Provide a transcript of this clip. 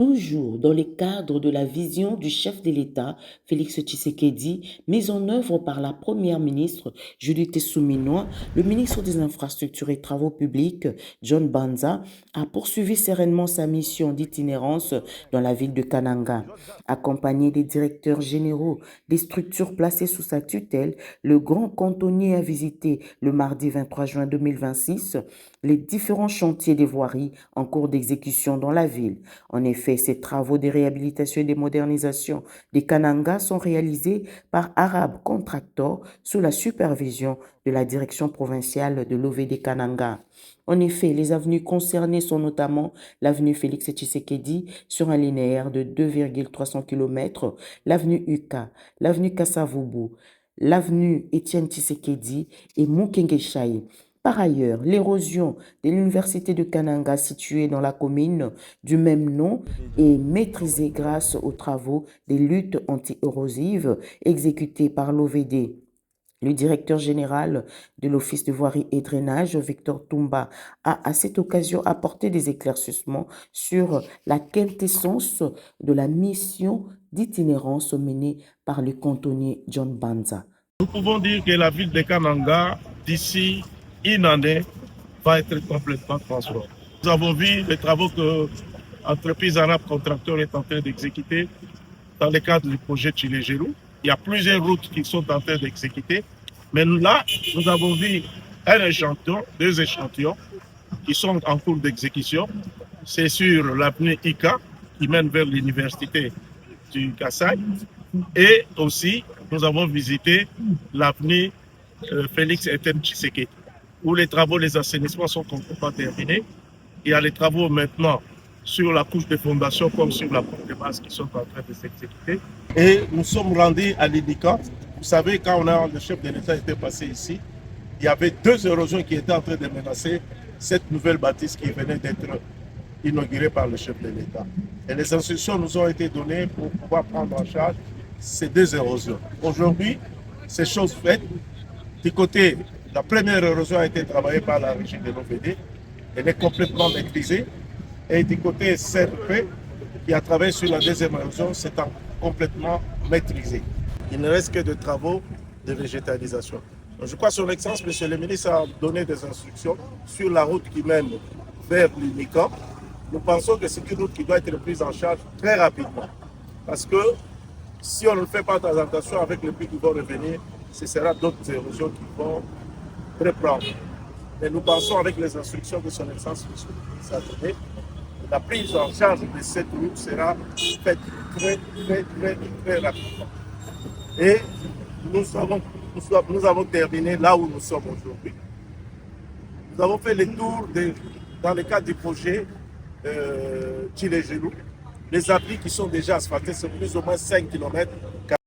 Toujours dans le cadre de la vision du chef de l'État, Félix Tshisekedi, mise en œuvre par la première ministre Judith Suminwa, le ministre des Infrastructures et Travaux publics, John Banza, a poursuivi sereinement sa mission d'itinérance dans la ville de Kananga. Accompagné des directeurs généraux des structures placées sous sa tutelle, le grand cantonnier a visité le mardi 23 juin 2026 les différents chantiers des voiries en cours d'exécution dans la ville. En effet, ces travaux de réhabilitation et de modernisation des Kananga sont réalisés par Arab Contractor sous la supervision de la direction provinciale de l'OVD Kananga. En effet, les avenues concernées sont notamment l'avenue Félix Tshisekedi sur un linéaire de 2,300 km, l'avenue Uka, l'avenue Kassavubu, l'avenue Étienne Tshisekedi et Mukengeshaï. Par ailleurs, l'érosion de l'université de Kananga située dans la commune du même nom est maîtrisée grâce aux travaux des luttes anti-érosives exécutés par l'OVD. Le directeur général de l'Office de voirie et drainage, Victor Toumba, a à cette occasion apporté des éclaircissements sur la quintessence de la mission d'itinérance menée par le cantonnier John Banza. Nous pouvons dire que la ville de Kananga, d'ici une année, va être complètement transformée. Nous avons vu les travaux que l'entreprise Arab Contractor est en train d'exécuter dans le cadre du projet Tchilé-Gélou. Il y a plusieurs routes qui sont en train d'exécuter. Mais là, nous avons vu un échantillon, deux échantillons qui sont en cours d'exécution. C'est sur l'avenue Ika qui mène vers l'université du Kassai. Et aussi, nous avons visité l'avenue Félix Etienne Tshisekedi, où les travaux des assainissements sont complètement terminés. Il y a les travaux maintenant sur la couche de fondation comme sur la couche de base qui sont en train de s'exécuter. Et nous sommes rendus à l'INICA. Vous savez, quand le chef de l'État était passé ici, il y avait deux érosions qui étaient en train de menacer cette nouvelle bâtisse qui venait d'être inaugurée par le chef de l'État. Et les instructions nous ont été données pour pouvoir prendre en charge ces deux érosions. Aujourd'hui, c'est chose faite. Du côté, la première érosion a été travaillée par la régie de l'OVD. Elle est complètement maîtrisée. Et du côté CRP, qui a travaillé sur la deuxième érosion, c'est complètement maîtrisé. Il ne reste que des travaux de végétalisation. Donc, je crois que son Excellence, Monsieur le ministre, a donné des instructions sur la route qui mène vers l'UNICA. Nous pensons que c'est une route qui doit être prise en charge très rapidement. Parce que si on ne fait pas attention avec les pluies qui vont revenir, ce sera d'autres érosions qui vont reprendre. Mais nous pensons avec les instructions que son Excellence a données, la prise en charge de cette route sera faite très rapidement. Et nous avons terminé là où nous sommes aujourd'hui. Nous avons fait le tour dans le cadre du projet Tchilé-Gélou. Les applis qui sont déjà asphaltés, c'est plus ou moins 5 km.